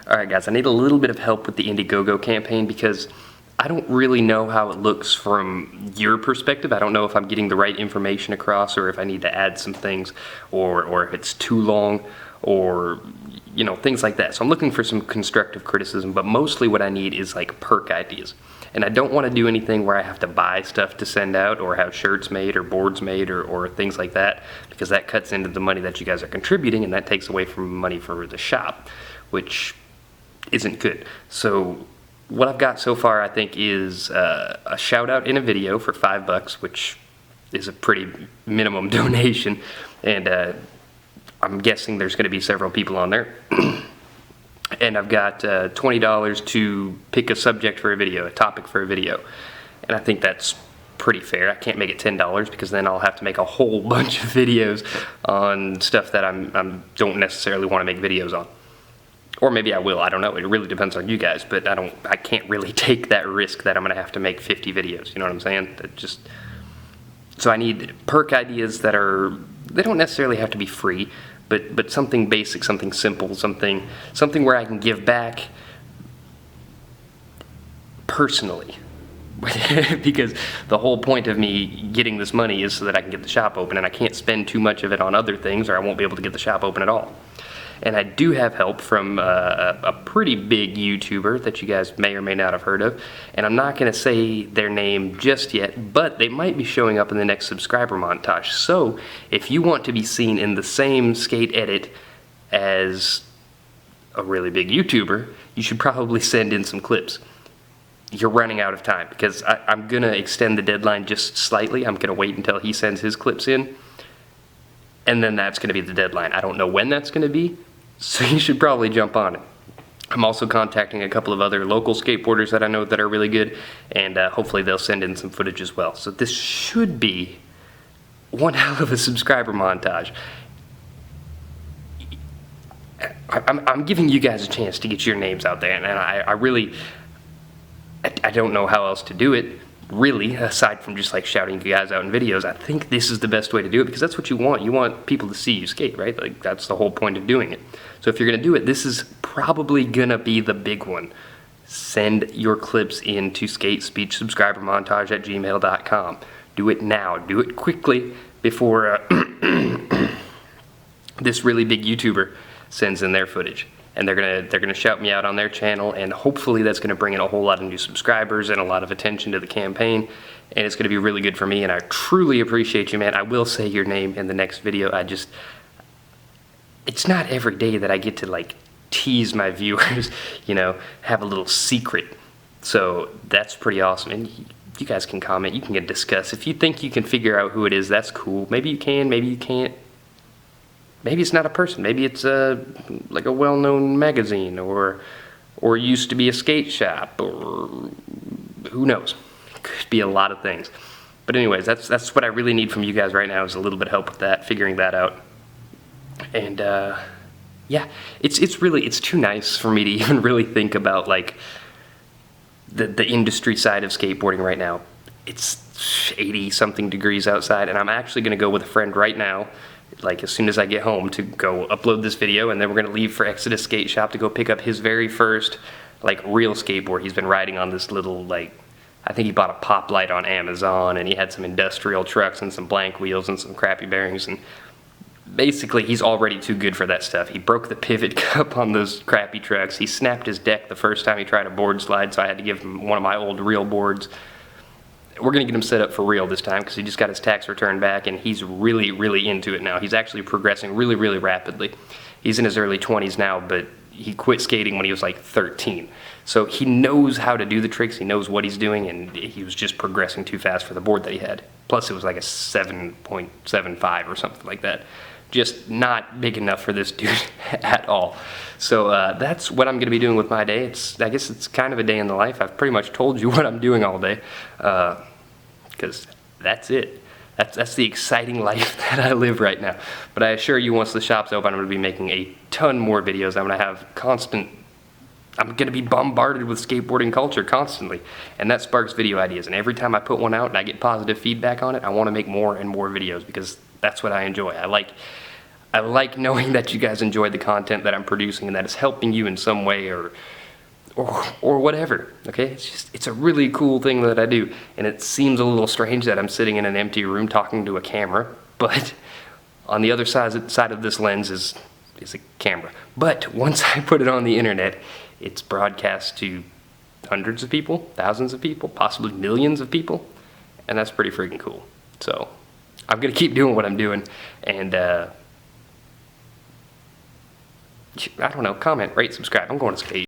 Alright guys, I need a little bit of help with the IndieGoGo campaign because I don't really know how it looks from your perspective. I don't know if I'm getting the right information across or if I need to add some things or if it's too long or things like that. So I'm looking for some constructive criticism, but mostly what I need is like perk ideas. And I don't want to do anything where I have to buy stuff to send out or have shirts made or boards made or things like that, because that cuts into the money that you guys are contributing and that takes away from money for the shop, which isn't good. So what I've got so far, I think, is a shout out in a video for $5, which is a pretty minimum donation, and I'm guessing there's going to be several people on there. And I've got $20 to pick a subject for a video, a topic for a video, and I think that's pretty fair. I can't make it $10 because then I'll have to make a whole bunch of videos on stuff that I don't necessarily want to make videos on. Or maybe I will, I don't know, it really depends on you guys, but I can't really take that risk that I'm gonna have to make 50 videos, you know what I'm saying? So I need perk ideas that they don't necessarily have to be free, but something basic, something simple, something where I can give back personally. Because the whole point of me getting this money is so that I can get the shop open, and I can't spend too much of it on other things or I won't be able to get the shop open at all. And I do have help from a pretty big YouTuber that you guys may or may not have heard of. And I'm not going to say their name just yet, but they might be showing up in the next subscriber montage. So if you want to be seen in the same skate edit as a really big YouTuber, you should probably send in some clips. You're running out of time because I'm going to extend the deadline just slightly. I'm going to wait until he sends his clips in, and then that's going to be the deadline. I don't know when that's going to be, so you should probably jump on it. I'm also contacting a couple of other local skateboarders that I know that are really good, and hopefully they'll send in some footage as well. So this should be one hell of a subscriber montage. I'm giving you guys a chance to get your names out there, and I really don't know how else to do it, really, aside from just like shouting you guys out in videos. I think this is the best way to do it because that's what you want. You want people to see you skate, right? Like, that's the whole point of doing it. So if you're gonna do it, this is probably gonna be the big one. Send your clips in to skatespeechsubscribermontage@gmail.com. Do it now. Do it quickly before this really big YouTuber sends in their footage. And they're gonna shout me out on their channel, and hopefully that's gonna bring in a whole lot of new subscribers and a lot of attention to the campaign, and it's gonna be really good for me, and I truly appreciate you, man. I will say your name in the next video. It's not every day that I get to like tease my viewers, have a little secret. So that's pretty awesome, and you guys can comment, you can discuss. If you think you can figure out who it is, that's cool. Maybe you can, maybe you can't. Maybe it's not a person. Maybe it's like a well-known magazine, or used to be a skate shop, or who knows? It could be a lot of things. But anyways, that's what I really need from you guys right now, is a little bit of help with that, figuring that out. And yeah, it's too nice for me to even really think about like the industry side of skateboarding right now. It's 80-something degrees outside, and I'm actually going to go with a friend right now, like as soon as I get home, to go upload this video, and then we're gonna leave for Exodus Skate Shop to go pick up his very first like real skateboard. He's been riding on this little, like, I think he bought a pop light on Amazon, and he had some industrial trucks and some blank wheels and some crappy bearings, and basically he's already too good for that stuff. He broke the pivot cup on those crappy trucks. He snapped his deck the first time he tried a board slide, so I had to give him one of my old real boards. We're gonna get him set up for real this time because he just got his tax return back, and he's really, really into it now. He's actually progressing really, really rapidly. He's in his early 20s now, but he quit skating when he was like 13. So he knows how to do the tricks, he knows what he's doing, and he was just progressing too fast for the board that he had. Plus it was like a 7.75 or something like that. Just not big enough for this dude at all. So that's what I'm gonna be doing with my day. I guess it's kind of a day in the life. I've pretty much told you what I'm doing all day, because that's it. That's the exciting life that I live right now. But I assure you, once the shop's open, I'm gonna be making a ton more videos. I'm gonna be bombarded with skateboarding culture constantly, and that sparks video ideas. And every time I put one out and I get positive feedback on it, I wanna make more and more videos because that's what I enjoy. I like knowing that you guys enjoy the content that I'm producing and that it's helping you in some way or whatever, okay? It's a really cool thing that I do, and it seems a little strange that I'm sitting in an empty room talking to a camera, but on the other side of this lens is a camera. But once I put it on the internet, it's broadcast to hundreds of people, thousands of people, possibly millions of people, and that's pretty freaking cool. So I'm gonna keep doing what I'm doing, and I don't know, comment, rate, subscribe. I'm going to skate.